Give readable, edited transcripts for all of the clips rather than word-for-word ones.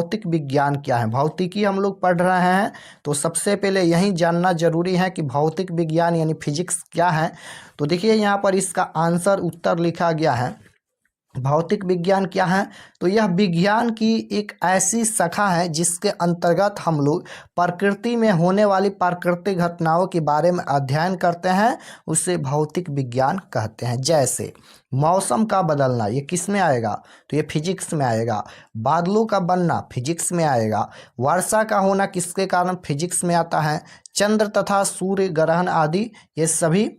भौतिक विज्ञान क्या है। भौतिकी हम लोग पढ़ रहे हैं, तो सबसे पहले यही जानना जरूरी है कि भौतिक विज्ञान यानी फिजिक्स क्या है। तो देखिए यहाँ पर इसका आंसर उत्तर लिखा गया है। भौतिक विज्ञान क्या है, तो यह विज्ञान की एक ऐसी शाखा है जिसके अंतर्गत हम लोग प्रकृति में होने वाली प्राकृतिक घटनाओं के बारे में अध्ययन करते हैं, उसे भौतिक विज्ञान कहते हैं। जैसे मौसम का बदलना, ये किस में आएगा, तो ये फिजिक्स में आएगा। बादलों का बनना फिजिक्स में आएगा। वर्षा का होना किसके कारण, फिजिक्स में आता है। चंद्र तथा सूर्य ग्रहण आदि ये सभी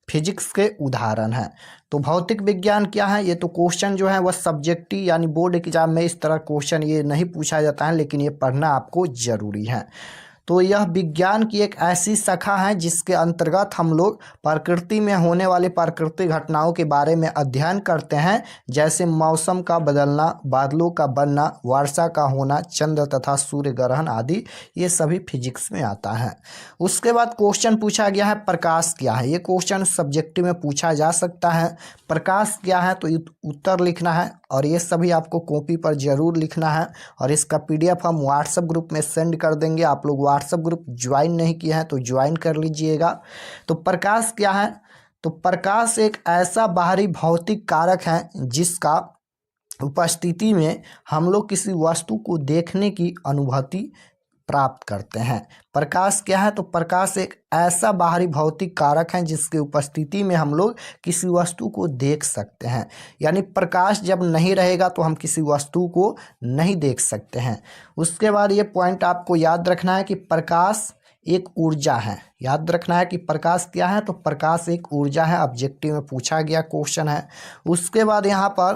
फिजिक्स के उदाहरण हैं। तो भौतिक विज्ञान क्या है, ये तो क्वेश्चन जो है वह सब्जेक्टिव यानी बोर्ड एग्जाम में इस तरह क्वेश्चन ये नहीं पूछा जाता है, लेकिन ये पढ़ना आपको जरूरी है। तो यह विज्ञान की एक ऐसी शाखा है जिसके अंतर्गत हम लोग प्रकृति में होने वाली प्राकृतिक घटनाओं के बारे में अध्ययन करते हैं, जैसे मौसम का बदलना, बादलों का बनना, वर्षा का होना, चंद्र तथा सूर्य ग्रहण आदि ये सभी फिजिक्स में आता है। उसके बाद क्वेश्चन पूछा गया है प्रकाश क्या है। ये क्वेश्चन सब्जेक्टिव में पूछा जा सकता है। प्रकाश क्या है, तो उत्तर लिखना है और ये सभी आपको कॉपी पर जरूर लिखना है। और इसका PDF हम व्हाट्सएप ग्रुप में सेंड कर देंगे। आप लोग व्हाट्सएप ग्रुप ज्वाइन नहीं किए हैं तो ज्वाइन कर लीजिएगा। तो प्रकाश क्या है, तो प्रकाश एक ऐसा बाहरी भौतिक कारक है जिसका उपस्थिति में हम लोग किसी वस्तु को देखने की अनुभूति प्राप्त करते हैं। प्रकाश क्या है, तो प्रकाश एक ऐसा बाहरी भौतिक कारक है जिसकी उपस्थिति में हम लोग किसी वस्तु को देख सकते हैं। यानी प्रकाश जब नहीं रहेगा तो हम किसी वस्तु को नहीं देख सकते हैं। उसके बाद ये पॉइंट आपको याद रखना है कि प्रकाश एक ऊर्जा है। याद रखना है कि प्रकाश क्या है, तो प्रकाश एक ऊर्जा है। ऑब्जेक्टिव में पूछा गया क्वेश्चन है। उसके बाद यहाँ पर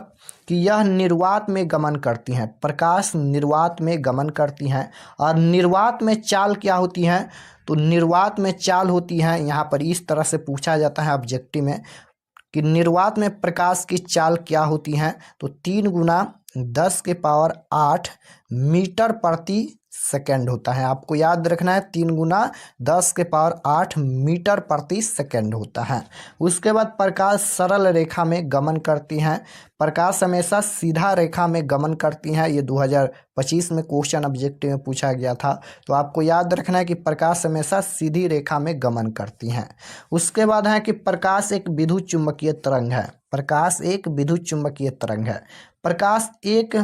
कि यह निर्वात में गमन करती हैं। प्रकाश निर्वात में गमन करती हैं। और निर्वात में चाल क्या होती है, तो निर्वात में चाल होती है, यहाँ पर इस तरह से पूछा जाता है ऑब्जेक्टिव में कि निर्वात में प्रकाश की चाल क्या होती है, तो 3 गुना 10 के पावर 8 मीटर प्रति सेकेंड होता है। आपको याद रखना है 3 गुना 10 के पावर 8 मीटर प्रति सेकेंड होता है। उसके बाद प्रकाश सरल रेखा में गमन करती हैं। प्रकाश हमेशा सीधा रेखा में गमन करती हैं। ये 2025 में क्वेश्चन ऑब्जेक्टिव में पूछा गया था। तो आपको याद रखना है कि प्रकाश हमेशा सीधी रेखा में गमन करती हैं। उसके बाद है कि प्रकाश एक विद्युत चुम्बकीय तरंग है। प्रकाश एक विद्युत चुम्बकीय तरंग है। प्रकाश एक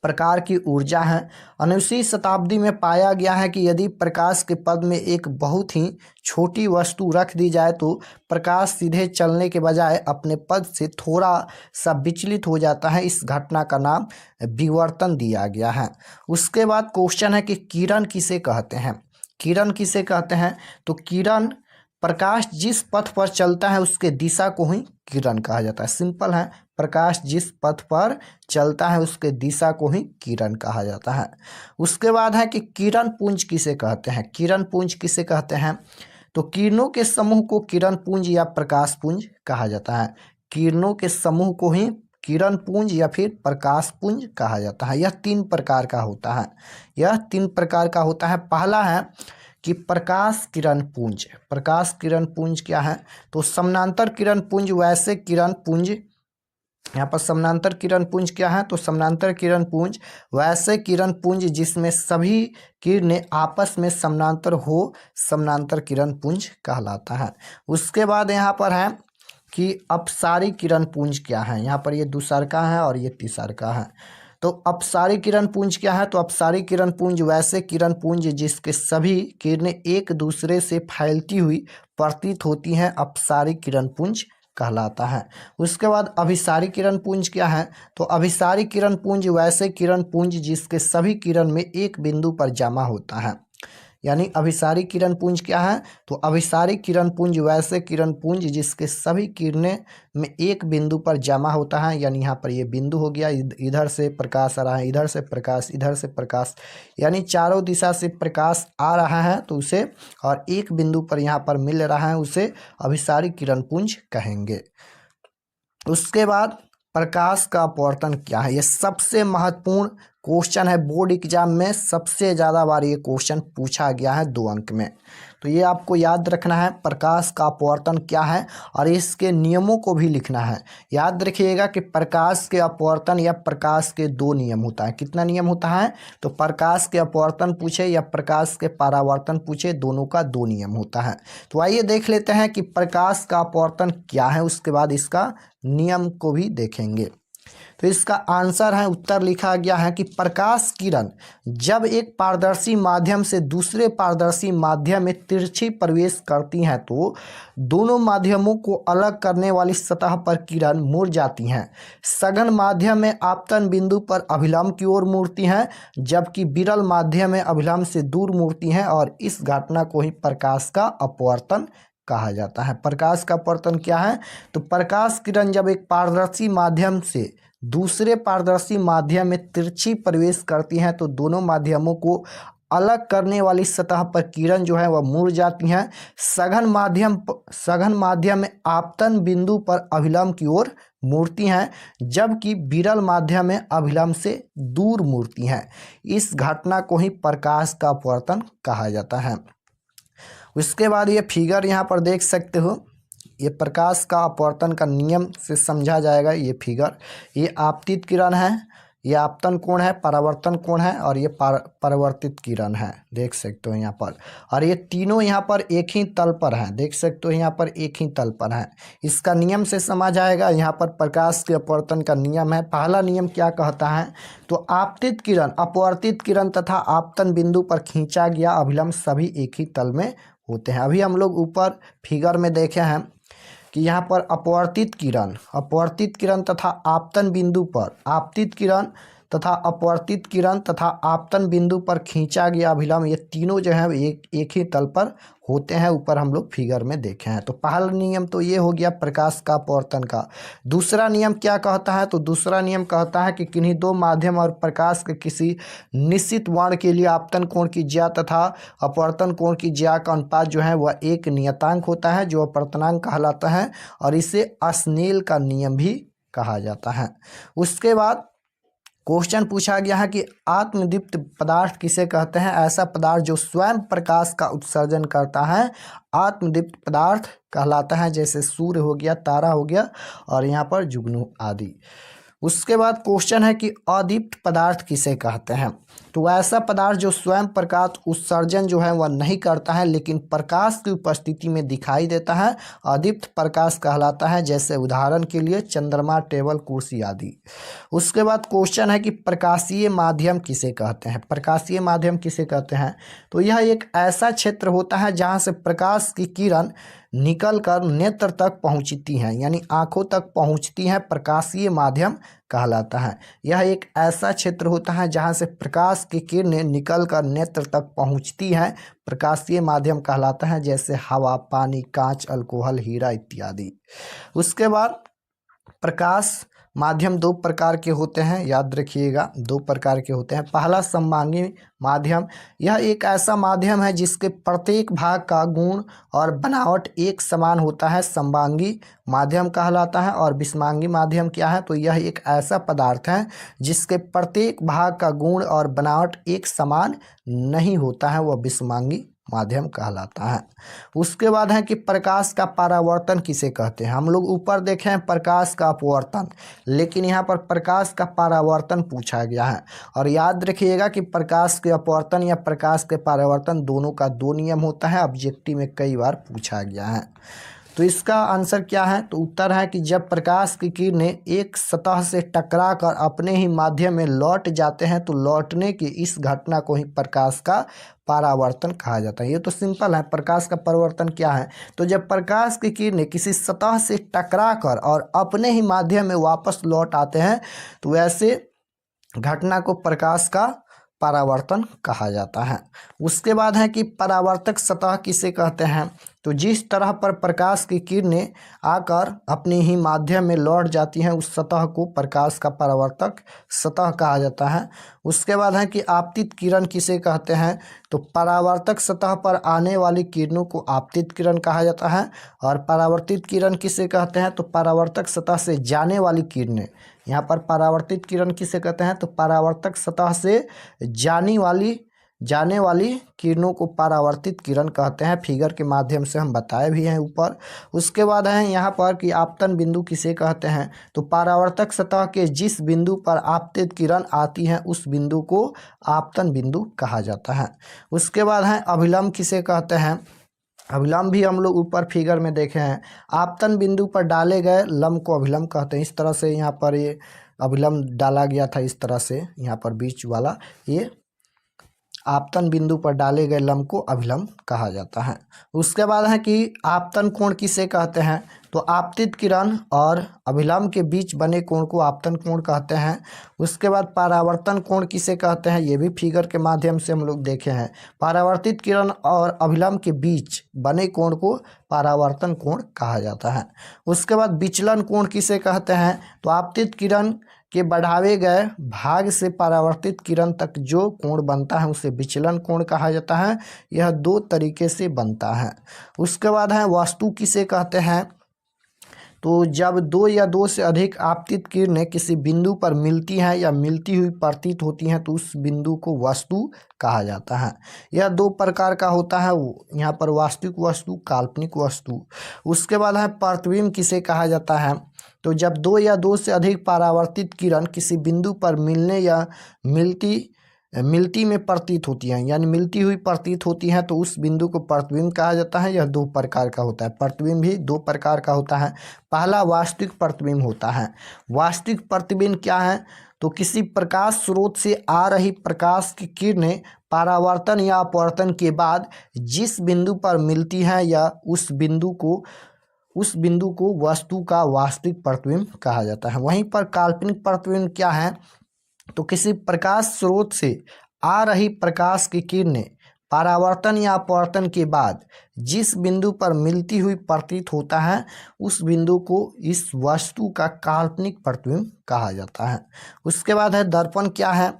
प्रकार की ऊर्जा है। 19वीं शताब्दी में पाया गया है कि यदि प्रकाश के पद में एक बहुत ही छोटी वस्तु रख दी जाए तो प्रकाश सीधे चलने के बजाय अपने पद से थोड़ा सा विचलित हो जाता है। इस घटना का नाम विवर्तन दिया गया है। उसके बाद क्वेश्चन है कि किरण किसे कहते हैं। किरण किसे कहते हैं, तो किरण प्रकाश जिस पथ पर चलता है उसके दिशा को ही किरण कहा जाता है। सिंपल है, प्रकाश जिस पथ पर चलता है उसके दिशा को ही किरण कहा जाता है। उसके बाद है कि किरण पुंज किसे कहते हैं। किरण पुंज किसे कहते हैं, तो किरणों के समूह को किरण पुंज या प्रकाश पुंज कहा जाता है। किरणों के समूह को ही किरण पुंज या फिर प्रकाश पुंज कहा जाता है। यह 3 प्रकार का होता है। यह 3 प्रकार का होता है। पहला है कि प्रकाश किरण पुंज। प्रकाश किरण पुंज क्या है, तो समानांतर किरण पुंज वैसे किरण पुंज, यहाँ पर समानांतर किरण पुंज क्या है, तो समानांतर किरण पुंज वैसे किरण पुंज जिसमें सभी किरणें आपस में समानांतर हो, समानांतर किरण पुंज कहलाता है। उसके बाद यहाँ पर है कि अपसारी किरण पुंज क्या है। यहाँ पर ये दूसरका है और ये तीसरका है। तो अपसारी किरण पुंज क्या है, तो अपसारी किरण पुंज वैसे किरण पुंज जिसके सभी किरणें एक दूसरे से फैलती हुई प्रतीत होती हैं, अपसारी किरण पुंज कहलाता है। उसके बाद अभिसारी किरण पुंज क्या है, तो अभिसारी किरण पुंज वैसे किरण पुंज जिसके सभी किरण में एक बिंदु पर जमा होता है। यानी अभिसारी किरण पुंज क्या है, तो अभिसारी किरण पुंज वैसे किरण पुंज जिसके सभी किरणें में एक बिंदु पर जमा होता है। यानी यहाँ पर ये बिंदु हो गया, इधर से प्रकाश आ रहा है, इधर से प्रकाश, इधर से प्रकाश, यानी चारों दिशा से प्रकाश आ रहा है तो उसे, और एक बिंदु पर यहाँ पर मिल रहा है, उसे अभिसारी किरण पुंज कहेंगे। उसके बाद प्रकाश का अपवर्तन क्या है, यह सबसे महत्वपूर्ण क्वेश्चन है बोर्ड एग्जाम में सबसे ज़्यादा बार ये क्वेश्चन पूछा गया है 2 अंक में। तो ये आपको याद रखना है प्रकाश का अपवर्तन क्या है और इसके नियमों को भी लिखना है। याद रखिएगा कि प्रकाश के अपवर्तन या प्रकाश के 2 नियम होता है। कितना नियम होता है? तो प्रकाश के अपवर्तन पूछे या प्रकाश के परावर्तन पूछे, दोनों का 2 नियम होता है। तो आइए देख लेते हैं कि प्रकाश का अपवर्तन क्या है, उसके बाद इसका नियम को भी देखेंगे। तो इसका आंसर है, उत्तर लिखा गया है कि प्रकाश किरण जब एक पारदर्शी माध्यम से दूसरे पारदर्शी माध्यम में तिरछी प्रवेश करती हैं तो दोनों माध्यमों को अलग करने वाली सतह पर किरण मुड़ जाती हैं। सघन माध्यम में आपतन बिंदु पर अभिलंब की ओर मुड़ती हैं, जबकि विरल माध्यम में अभिलंब से दूर मुड़ती हैं और इस घटना को ही प्रकाश का अपवर्तन कहा जाता है। प्रकाश का अपवर्तन क्या है? तो प्रकाश किरण जब एक पारदर्शी माध्यम से दूसरे पारदर्शी माध्यम में तिरछी प्रवेश करती हैं तो दोनों माध्यमों को अलग करने वाली सतह पर किरण जो है वह मुड़ जाती हैं। सघन माध्यम में आपतन बिंदु पर अभिलंब की ओर मुड़ती हैं, जबकि विरल माध्यम में अभिलंब से दूर मुड़ती हैं। इस घटना को ही प्रकाश का अपवर्तन कहा जाता है। उसके बाद ये फिगर यहाँ पर देख सकते हो, ये प्रकाश का अपवर्तन का नियम से समझा जाएगा। ये फिगर, ये आपतित किरण है, ये आपतन कोण है, परावर्तन कोण है और ये परावर्तित किरण है, देख सकते हो यहाँ पर। और ये तीनों यहाँ पर एक ही तल पर हैं, देख सकते हो यहाँ पर एक ही तल पर हैं। इसका नियम से समझ आएगा। यहाँ पर प्रकाश के अपवर्तन का नियम है। पहला नियम क्या कहता है? तो आपतित किरण, अपवर्तित किरण तथा आपतन बिंदु पर खींचा गया अभिलंब सभी एक ही तल में होते हैं। अभी हम लोग ऊपर फिगर में देखे हैं कि यहाँ पर अपवर्तित किरण तथा आपतन बिंदु पर, आपतित किरण तथा अपवर्तित किरण तथा आपतन बिंदु पर खींचा गया अभिलंब, ये तीनों जो है एक ही तल पर होते हैं। ऊपर हम लोग फिगर में देखे हैं। तो पहला नियम तो ये हो गया प्रकाश का अपवर्तन का। दूसरा नियम क्या कहता है? तो दूसरा नियम कहता है कि किन्हीं 2 माध्यम और प्रकाश के किसी निश्चित वर्ण के लिए आपतन कोण की ज्या तथा अपवर्तन कोण की ज्या का अनुपात जो है वह एक नियतांक होता है, जो अपवर्तनांक कहलाता है और इसे स्नेल का नियम भी कहा जाता है। उसके बाद क्वेश्चन पूछा गया है कि आत्मदीप्त पदार्थ किसे कहते हैं? ऐसा पदार्थ जो स्वयं प्रकाश का उत्सर्जन करता है आत्मदीप्त पदार्थ कहलाता है, जैसे सूर्य हो गया, तारा हो गया और यहाँ पर जुगनू आदि। उसके बाद क्वेश्चन है कि अदीप्त पदार्थ किसे कहते हैं? तो ऐसा पदार्थ जो स्वयं प्रकाश उत्सर्जन जो है वह नहीं करता है लेकिन प्रकाश की उपस्थिति में दिखाई देता है, अदीप्त प्रकाश कहलाता है, जैसे उदाहरण के लिए चंद्रमा, टेबल, कुर्सी आदि। उसके बाद क्वेश्चन है कि प्रकाशीय माध्यम किसे कहते हैं? प्रकाशीय माध्यम किसे कहते हैं? तो यह एक ऐसा क्षेत्र होता है जहाँ से प्रकाश की किरण निकल कर नेत्र तक पहुँचती हैं, यानी आँखों तक पहुँचती हैं, प्रकाशीय माध्यम कहलाता है। यह एक ऐसा क्षेत्र होता है जहाँ से प्रकाश की किरणें निकल कर नेत्र तक पहुँचती हैं, प्रकाशीय माध्यम कहलाता है, जैसे हवा, पानी, कांच, अल्कोहल, हीरा इत्यादि। उसके बाद प्रकाश माध्यम 2 प्रकार के होते हैं, याद रखिएगा 2 प्रकार के होते हैं। पहला समबांगी माध्यम, यह एक ऐसा माध्यम है जिसके प्रत्येक भाग का गुण और बनावट एक समान होता है, समबांगी माध्यम कहलाता है। और विषमांगी माध्यम क्या है? तो यह एक ऐसा पदार्थ है जिसके प्रत्येक भाग का गुण और बनावट एक समान नहीं होता है, वह विषमांगी माध्यम कहलाता है। उसके बाद है कि प्रकाश का परावर्तन किसे कहते हैं? हम लोग ऊपर देखे हैं प्रकाश का अपवर्तन, लेकिन यहाँ पर प्रकाश का परावर्तन पूछा गया है। और याद रखिएगा कि प्रकाश के अपवर्तन या प्रकाश के परावर्तन दोनों का 2 नियम होता है, ऑब्जेक्टिव में कई बार पूछा गया है। तो इसका आंसर क्या है? तो उत्तर है कि जब प्रकाश की किरणें एक सतह से टकराकर अपने ही माध्यम में लौट जाते हैं तो लौटने की इस घटना को ही प्रकाश का परावर्तन कहा जाता है। ये तो सिंपल है। प्रकाश का परावर्तन क्या है? तो जब प्रकाश की किरणें किसी सतह से टकराकर और अपने ही माध्यम में वापस लौट आते हैं तो ऐसे घटना को प्रकाश का परावर्तन कहा जाता है। उसके बाद है कि परावर्तक सतह किसे कहते हैं? तो जिस तरह पर प्रकाश की किरणें आकर अपने ही माध्यम में लौट जाती हैं उस सतह को प्रकाश का परावर्तक सतह कहा जाता है। उसके बाद है कि आपतित किरण किसे कहते हैं, तो परावर्तक सतह पर आने वाली किरणों को आपतित किरण कहा जाता है। और परावर्तित किरण किसे कहते हैं, तो परावर्तक सतह से जाने वाली किरणें। यहाँ पर परावर्तित किरण किसे कहते हैं, तो परावर्तक सतह से जाने वाली किरणों को परावर्तित किरण कहते हैं। फिगर के माध्यम से हम बताए भी हैं ऊपर। उसके बाद है यहाँ पर कि आपतन बिंदु किसे कहते हैं, तो परावर्तक सतह के जिस बिंदु पर आपतित किरण आती है उस बिंदु को आपतन बिंदु कहा जाता है। उसके बाद है अभिलंब किसे कहते हैं, अभिलंब भी हम लोग ऊपर फिगर में देखे हैं। आपतन बिंदु पर डाले गए लंब को अभिलंब कहते हैं। इस तरह से यहाँ पर ये अभिलंब डाला गया था, इस तरह से यहाँ पर बीच वाला ये आपतन बिंदु पर डाले गए लंब को अभिलंब कहा जाता है। उसके बाद है कि आपतन कोण किसे कहते हैं, तो आपतित किरण और अभिलंब के बीच बने कोण को आपतन कोण कहते हैं। उसके बाद परावर्तन कोण किसे कहते हैं, ये भी फिगर के माध्यम से हम लोग देखे हैं। परावर्तित किरण और अभिलंब के बीच बने कोण को परावर्तन कोण कहा जाता है। उसके बाद विचलन कोण किसे कहते हैं, तो आपतित किरण के बढ़ावे गए भाग से परावर्तित किरण तक जो कोण बनता है उसे विचलन कोण कहा जाता है। यह दो तरीके से बनता है। उसके बाद है वस्तु किसे कहते हैं, तो जब दो या दो से अधिक आपतित किरणें किसी बिंदु पर मिलती हैं या मिलती हुई प्रतीत होती हैं तो उस बिंदु को वस्तु कहा जाता है। यह दो प्रकार का होता है, यहाँ पर वास्तविक वस्तु, काल्पनिक वस्तु। उसके बाद है प्रतिबिंब किसे कहा जाता है, तो जब दो या दो से अधिक परावर्तित किरण किसी बिंदु पर मिलने या मिलती में प्रतीत होती हैं यानी मिलती हुई प्रतीत होती हैं तो उस बिंदु को प्रतिबिंब कहा जाता है। यह दो प्रकार का होता है। प्रतिबिंब भी दो प्रकार का होता है। पहला वास्तविक प्रतिबिंब होता है। वास्तविक प्रतिबिंब क्या है, तो किसी प्रकाश स्रोत से आ रही प्रकाश की किरणें परावर्तन या अपवर्तन के बाद जिस बिंदु पर मिलती हैं या उस बिंदु को वस्तु का वास्तविक प्रतिबिंब कहा जाता है। वहीं पर काल्पनिक प्रतिबिंब क्या है, तो किसी प्रकाश स्रोत से आ रही प्रकाश की किरणें परावर्तन या अपवर्तन के बाद जिस बिंदु पर मिलती हुई प्रतीत होता है उस बिंदु को इस वस्तु का काल्पनिक प्रतिबिंब कहा जाता है। उसके बाद है दर्पण क्या है।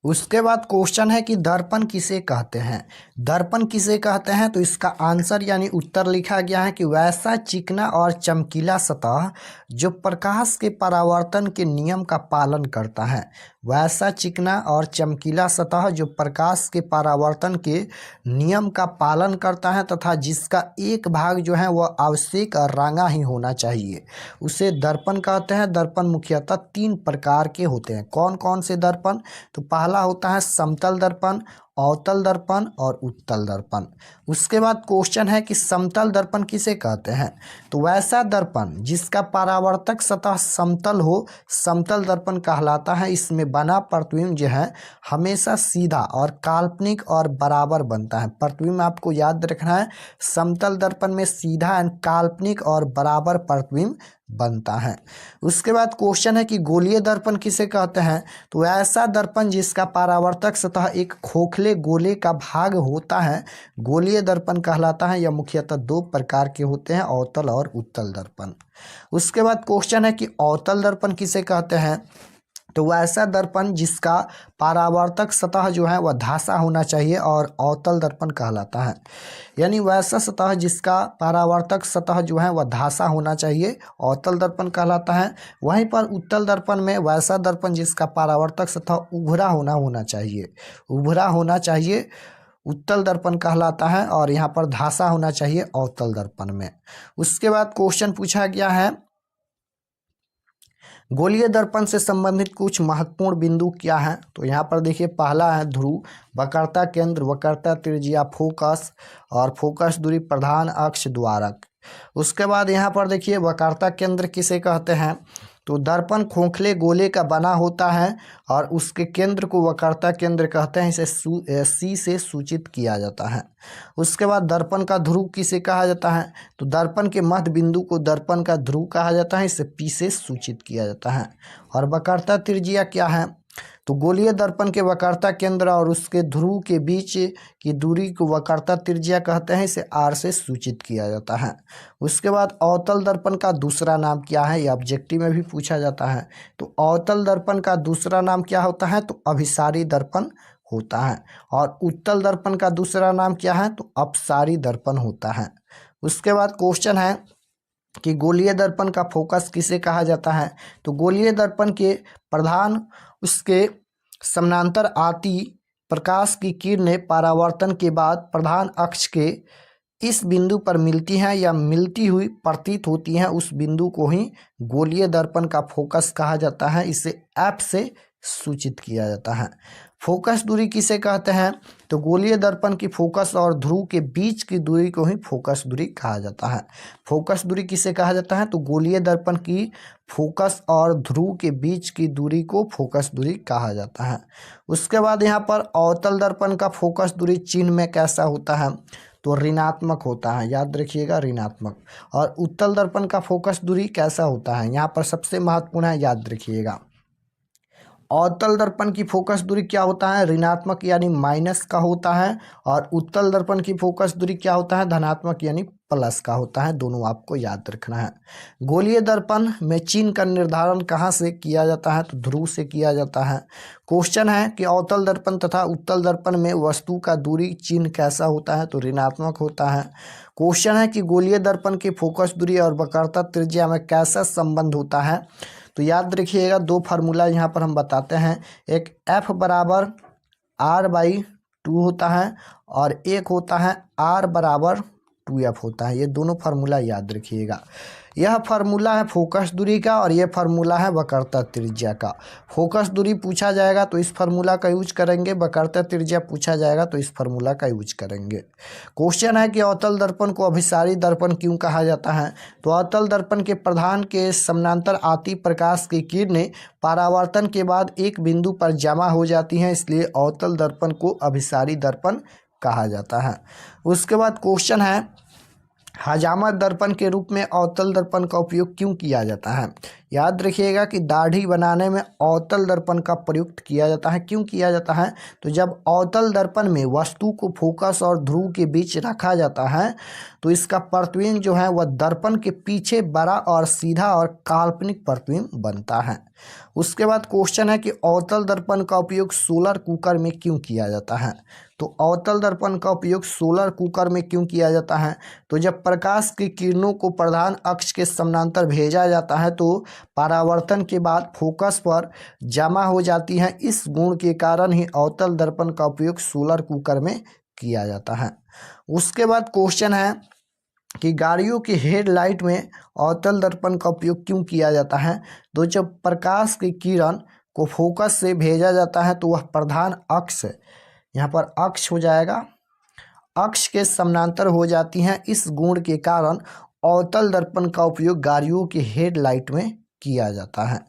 उसके बाद क्वेश्चन है कि दर्पण किसे कहते हैं। दर्पण किसे कहते हैं, तो इसका आंसर यानी उत्तर लिखा गया है कि वैसा चिकना और चमकीला सतह जो प्रकाश के परावर्तन के नियम का पालन करता है। वैसा चिकना और चमकीला सतह जो प्रकाश के परावर्तन के नियम का पालन करता है तथा जिसका एक भाग जो है वह आवश्यक और रांगा ही होना चाहिए, उसे दर्पण कहते हैं। दर्पण मुख्यतः तीन प्रकार के होते हैं। कौन कौन से दर्पण, तो पहला होता है समतल दर्पण, अवतल दर्पण और उत्तल दर्पण। उसके बाद क्वेश्चन है कि समतल दर्पण किसे कहते हैं, तो वैसा दर्पण जिसका परावर्तक सतह समतल हो समतल दर्पण कहलाता है। इसमें बना प्रतिबिंब जो है हमेशा सीधा और काल्पनिक और बराबर बनता है। प्रतिबिंब आपको याद रखना है, समतल दर्पण में सीधा एंड काल्पनिक और बराबर प्रतिबिंब बनता है। उसके बाद क्वेश्चन है कि गोलीय दर्पण किसे कहते हैं, तो ऐसा दर्पण जिसका परावर्तक सतह एक खोखले गोले का भाग होता है गोलीय दर्पण कहलाता है। यह मुख्यतः दो प्रकार के होते हैं, अवतल और उत्तल दर्पण। उसके बाद क्वेश्चन है कि अवतल दर्पण किसे कहते हैं, तो वैसा दर्पण जिसका परावर्तक सतह जो है वह धासा होना चाहिए और अवतल दर्पण कहलाता है। यानी वैसा सतह जिसका परावर्तक सतह जो है वह धासा होना चाहिए, अवतल दर्पण कहलाता है। वहीं पर उत्तल दर्पण में वैसा दर्पण जिसका परावर्तक सतह उभरा होना चाहिए उत्तल दर्पण कहलाता है और यहाँ पर धासा होना चाहिए अवतल दर्पण में। उसके बाद क्वेश्चन पूछा गया है गोलीय दर्पण से संबंधित कुछ महत्वपूर्ण बिंदु क्या हैं, तो यहाँ पर देखिए पहला है ध्रुव, वक्रता केंद्र, वक्रता त्रिज्या, फोकस और फोकस दूरी, प्रधान अक्ष, द्वारक। उसके बाद यहाँ पर देखिए वक्रता केंद्र किसे कहते हैं, तो दर्पण खोखले गोले का बना होता है और उसके केंद्र को वक्रता केंद्र कहते हैं। इसे सी से सूचित किया जाता है। उसके बाद दर्पण का ध्रुव किसे कहा जाता है, तो दर्पण के मध्य बिंदु को दर्पण का ध्रुव कहा जाता है। इसे पी से सूचित किया जाता है। और वक्रता त्रिज्या क्या है, तो गोलीय दर्पण के वक्रता केंद्र और उसके ध्रुव के बीच की दूरी को वक्रता त्रिज्या कहते हैं। इसे आर से सूचित किया जाता है। उसके बाद अवतल दर्पण का दूसरा नाम क्या है, ये ऑब्जेक्टिव में भी पूछा जाता है। तो अवतल दर्पण का दूसरा नाम क्या होता है, तो अभिसारी दर्पण होता है। और उत्तल दर्पण का दूसरा नाम क्या है, तो अपसारी दर्पण होता है। उसके बाद क्वेश्चन है कि गोलीय दर्पण का फोकस किसे कहा जाता है। तो गोलीय दर्पण के प्रधान उसके समानांतर आती प्रकाश की किरणें परावर्तन के बाद प्रधान अक्ष के इस बिंदु पर मिलती हैं या मिलती हुई प्रतीत होती हैं, उस बिंदु को ही गोलीय दर्पण का फोकस कहा जाता है। इसे एफ से सूचित किया जाता है। फोकस दूरी किसे कहते हैं, तो गोलीय दर्पण की फोकस और ध्रुव के बीच की दूरी को ही फोकस दूरी कहा जाता है। फोकस दूरी किसे कहा जाता है, तो गोलीय दर्पण की फोकस और ध्रुव के बीच की दूरी को फोकस दूरी कहा जाता है। उसके बाद यहाँ पर अवतल दर्पण का फोकस दूरी चिन्ह में कैसा होता है, तो ऋणात्मक होता है, याद रखिएगा ऋणात्मक। और उत्तल दर्पण का फोकस दूरी कैसा होता है, यहाँ पर सबसे महत्वपूर्ण है, याद रखिएगा। अवतल दर्पण की फोकस दूरी क्या होता है, ऋणात्मक यानी माइनस का होता है। और उत्तल दर्पण की फोकस दूरी क्या होता है, धनात्मक यानी प्लस का होता है। दोनों आपको याद रखना है। गोलीय दर्पण में चिन्ह का निर्धारण कहाँ से किया जाता है, तो ध्रुव से किया जाता है। क्वेश्चन है कि अवतल दर्पण तथा उत्तल दर्पण में वस्तु का दूरी चिन्ह कैसा होता है, तो ऋणात्मक होता है। क्वेश्चन है कि गोलीय दर्पण की फोकस दूरी और वक्रता त्रिज्या में कैसा संबंध होता है, तो याद रखिएगा दो फार्मूला यहाँ पर हम बताते हैं। एक F बराबर R/2 होता है और एक होता है R बराबर 2F होता है। ये दोनों फार्मूला याद रखिएगा। यह फार्मूला है फोकस दूरी का और यह फार्मूला है वक्रता त्रिज्या का। फोकस दूरी पूछा जाएगा तो इस फार्मूला का यूज करेंगे, वक्रता त्रिज्या पूछा जाएगा तो इस फार्मूला का यूज करेंगे। क्वेश्चन है कि अवतल दर्पण को अभिसारी दर्पण क्यों कहा जाता है, तो अवतल दर्पण के प्रधान के समानांतर आती प्रकाश की किरणें परावर्तन के बाद एक बिंदु पर जमा हो जाती हैं, इसलिए अवतल दर्पण को अभिसारी दर्पण कहा जाता है। उसके बाद क्वेश्चन है हजामत दर्पण के रूप में अवतल दर्पण का उपयोग क्यों किया जाता है। याद रखिएगा कि दाढ़ी बनाने में अवतल दर्पण का प्रयुक्त किया जाता है। क्यों किया जाता है, तो जब अवतल दर्पण में वस्तु को फोकस और ध्रुव के बीच रखा जाता है तो इसका प्रतिबिंब जो है वह दर्पण के पीछे बड़ा और सीधा और काल्पनिक प्रतिबिंब बनता है। उसके बाद क्वेश्चन है कि अवतल दर्पण का उपयोग सोलर कुकर में क्यों किया जाता है, तो अवतल दर्पण का उपयोग सोलर कुकर में क्यों किया जाता है, तो जब प्रकाश की किरणों को प्रधान अक्ष के समानांतर भेजा जाता है तो परावर्तन के बाद फोकस पर जमा हो जाती हैं। इस गुण के कारण ही अवतल दर्पण का उपयोग सोलर कुकर में किया जाता है। उसके बाद क्वेश्चन है कि गाड़ियों की हेडलाइट में अवतल दर्पण का उपयोग क्यों किया जाता है, तो जब प्रकाश की किरण को फोकस से भेजा जाता है तो वह प्रधान अक्ष, यहाँ पर अक्ष हो जाएगा, अक्ष के समानांतर हो जाती हैं। इस गुण के कारण अवतल दर्पण का उपयोग गाड़ियों की हेडलाइट में किया जाता है।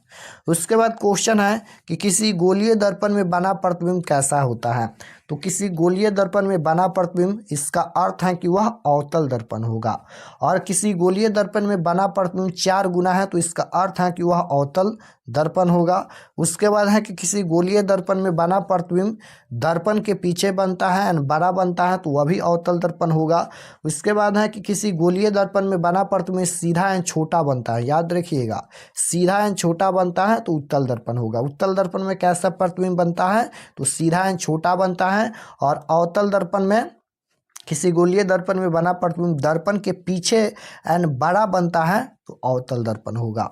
उसके बाद क्वेश्चन है कि किसी गोलीय दर्पण में बना प्रतिबिंब कैसा होता है, तो किसी गोलीय दर्पण में बना प्रतिबिंब इसका अर्थ है कि वह अवतल दर्पण होगा। और किसी गोलीय दर्पण में बना प्रतिबिंब 4 गुना है तो इसका अर्थ है कि वह अवतल दर्पण होगा। उसके बाद है कि किसी गोलीय दर्पण में बना प्रतिबिंब दर्पण के पीछे बनता है एंड बड़ा बनता है तो वह भी अवतल दर्पण होगा। उसके बाद है कि किसी गोलीय दर्पण में बना प्रतिबिंब सीधा एंड छोटा बनता है, याद रखिएगा सीधा एंड छोटा बनता है तो उत्तल दर्पण होगा। उत्तल दर्पण में कैसा प्रतिबिंब बनता है, तो सीधा एंड छोटा बनता है। और अवतल दर्पण में किसी गोलीय दर्पण में बना प्रतिबिंब दर्पण के पीछे एंड बड़ा बनता है तो अवतल दर्पण होगा।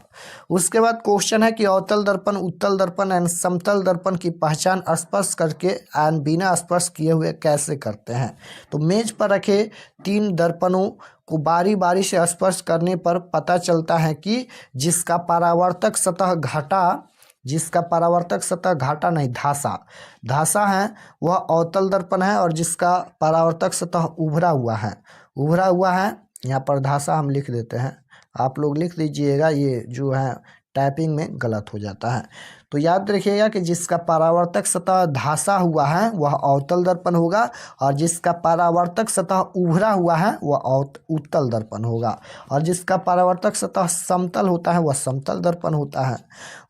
उसके बाद क्वेश्चन है कि अवतल दर्पण, उत्तल दर्पण एंड समतल दर्पण की पहचान स्पर्श करके एंड बिना स्पर्श किए हुए कैसे करते हैं, तो मेज पर रखे 3 दर्पणों को बारी बारी से स्पर्श करने पर पता चलता है कि जिसका परावर्तक सतह घाटा नहीं धासा है वह अवतल दर्पण है, और जिसका परावर्तक सतह उभरा हुआ है यहाँ पर धासा हम लिख देते हैं, आप लोग लिख दीजिएगा, ये जो है टाइपिंग में गलत हो जाता है। तो याद रखिएगा कि जिसका परावर्तक सतह धासा हुआ है वह अवतल दर्पण होगा, और जिसका परावर्तक सतह उभरा हुआ है वह उत्तल दर्पण होगा, और जिसका परावर्तक सतह समतल होता है वह समतल दर्पण होता है।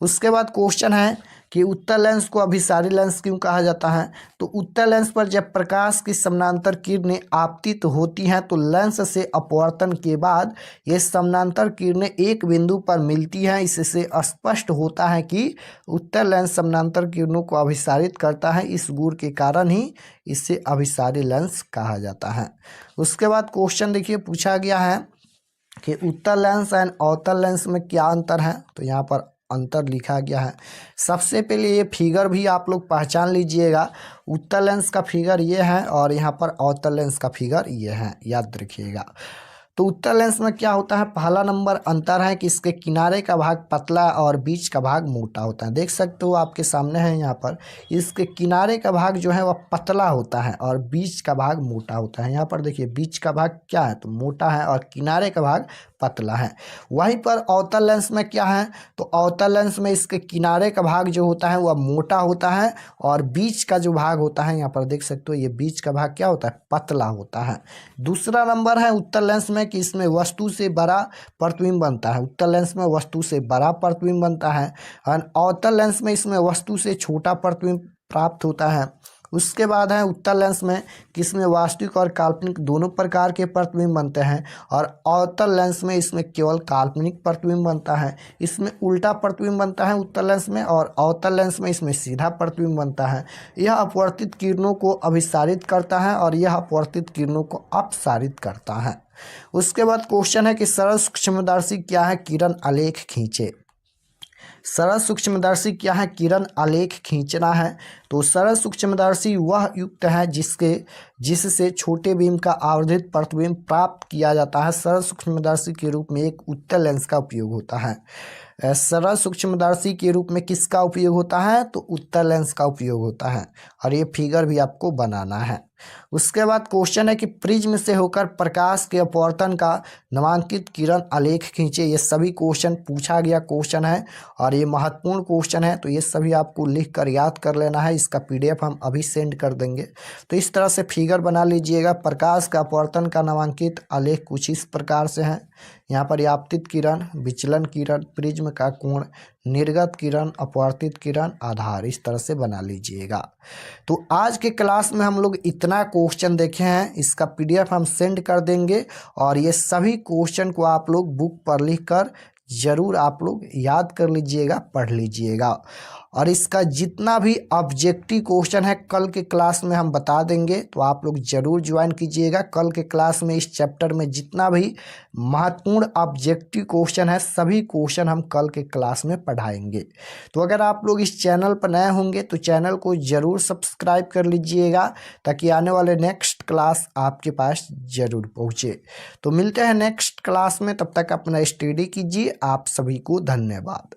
उसके बाद क्वेश्चन है कि उत्तल लेंस को अभिसारी लेंस क्यों कहा जाता है। तो उत्तल लेंस पर जब प्रकाश की समानांतर किरणें आपतित होती हैं तो लेंस से अपवर्तन के बाद ये समानांतर किरणें एक बिंदु पर मिलती हैं। इससे स्पष्ट होता है कि उत्तल लेंस समानांतर किरणों को अभिसारित करता है। इस गुण के कारण ही इसे अभिसारी लेंस कहा जाता है। उसके बाद क्वेश्चन देखिए पूछा गया है कि उत्तल लेंस एंड अवतल लेंस में क्या अंतर है। तो यहाँ पर अंतर लिखा गया है। सबसे पहले ये फिगर भी आप लोग पहचान लीजिएगा। उत्तल लेंस का फिगर ये है और यहाँ पर अवतल लेंस का फिगर ये है, याद रखिएगा। तो उत्तल लेंस में क्या होता है, पहला नंबर अंतर है कि इसके किनारे का भाग पतला और बीच का भाग मोटा होता है। देख सकते हो आपके सामने है यहाँ पर, इसके किनारे का भाग जो है वह पतला होता है और बीच का भाग मोटा होता है। यहाँ पर देखिए बीच का भाग क्या है, तो मोटा है और किनारे का भाग पतला है। वहीं पर अवतल लेंस में क्या है, तो अवतल लेंस में इसके किनारे का भाग जो होता है वह मोटा होता है और बीच का जो भाग होता है, यहाँ पर देख सकते हो ये बीच का भाग क्या होता है, पतला होता है। दूसरा नंबर है उत्तल लेंस में कि इसमें वस्तु से बड़ा प्रतिबिंब बनता है। उत्तल लेंस में वस्तु से बड़ा प्रतिबिंब बनता है और अवतल लेंस में इसमें वस्तु से छोटा प्रतिबिंब प्राप्त होता है। उसके बाद है उत्तल लेंस में कि इसमें वास्तविक और काल्पनिक दोनों प्रकार के प्रतिबिंब बनते हैं और अवतल लेंस में इसमें केवल काल्पनिक प्रतिबिंब बनता है। इसमें उल्टा प्रतिबिंब बनता है उत्तल लेंस में और अवतल लेंस में इसमें सीधा प्रतिबिंब बनता है। यह अपवर्तित किरणों को अभिसारित करता है और यह अपवर्तित किरणों को अपसारित करता है। उसके बाद क्वेश्चन है कि सरल सूक्ष्मदर्शी क्या है, किरण आलेख खींचे। सरल सूक्ष्मदर्शी क्या है, किरण आलेख खींचना है। तो सरल सूक्ष्मदर्शी वह युक्त है जिससे छोटे बीम का आवर्धित प्रतिबिंब प्राप्त किया जाता है। सरल सूक्ष्मदर्शी के रूप में एक उत्तल लेंस का उपयोग होता है। सरल सूक्ष्मदर्शी के रूप में किसका उपयोग होता है, तो उत्तल लेंस का उपयोग होता है और ये फिगर भी आपको बनाना है। उसके बाद क्वेश्चन है कि प्रिज्म से होकर प्रकाश के अपवर्तन का नामांकित किरण आलेख खींचे। ये सभी क्वेश्चन पूछा गया क्वेश्चन है और ये महत्वपूर्ण क्वेश्चन है, तो ये सभी आपको लिख कर याद कर लेना है। इसका PDF हम अभी सेंड कर देंगे। तो इस तरह से फिगर बना लीजिएगा। प्रकाश का अपवर्तन का नामांकित आलेख कुछ इस प्रकार से है। यहाँ पर आपतित किरण, विचलन किरण, प्रिज्म का कोण, निर्गत किरण, अपवर्तित किरण, आधार, इस तरह से बना लीजिएगा। तो आज के क्लास में हम लोग इतना क्वेश्चन देखे हैं। इसका PDF हम सेंड कर देंगे और ये सभी क्वेश्चन को आप लोग बुक पर लिखकर ज़रूर आप लोग याद कर लीजिएगा, पढ़ लीजिएगा। और इसका जितना भी ऑब्जेक्टिव क्वेश्चन है कल के क्लास में हम बता देंगे, तो आप लोग ज़रूर ज्वाइन कीजिएगा। कल के क्लास में इस चैप्टर में जितना भी महत्वपूर्ण ऑब्जेक्टिव क्वेश्चन है सभी क्वेश्चन हम कल के क्लास में पढ़ाएंगे। तो अगर आप लोग इस चैनल पर नए होंगे तो चैनल को ज़रूर सब्सक्राइब कर लीजिएगा ताकि आने वाले नेक्स्ट क्लास आपके पास ज़रूर पहुँचे। तो मिलते हैं नेक्स्ट क्लास में, तब तक अपना स्टडी कीजिए। आप सभी को धन्यवाद।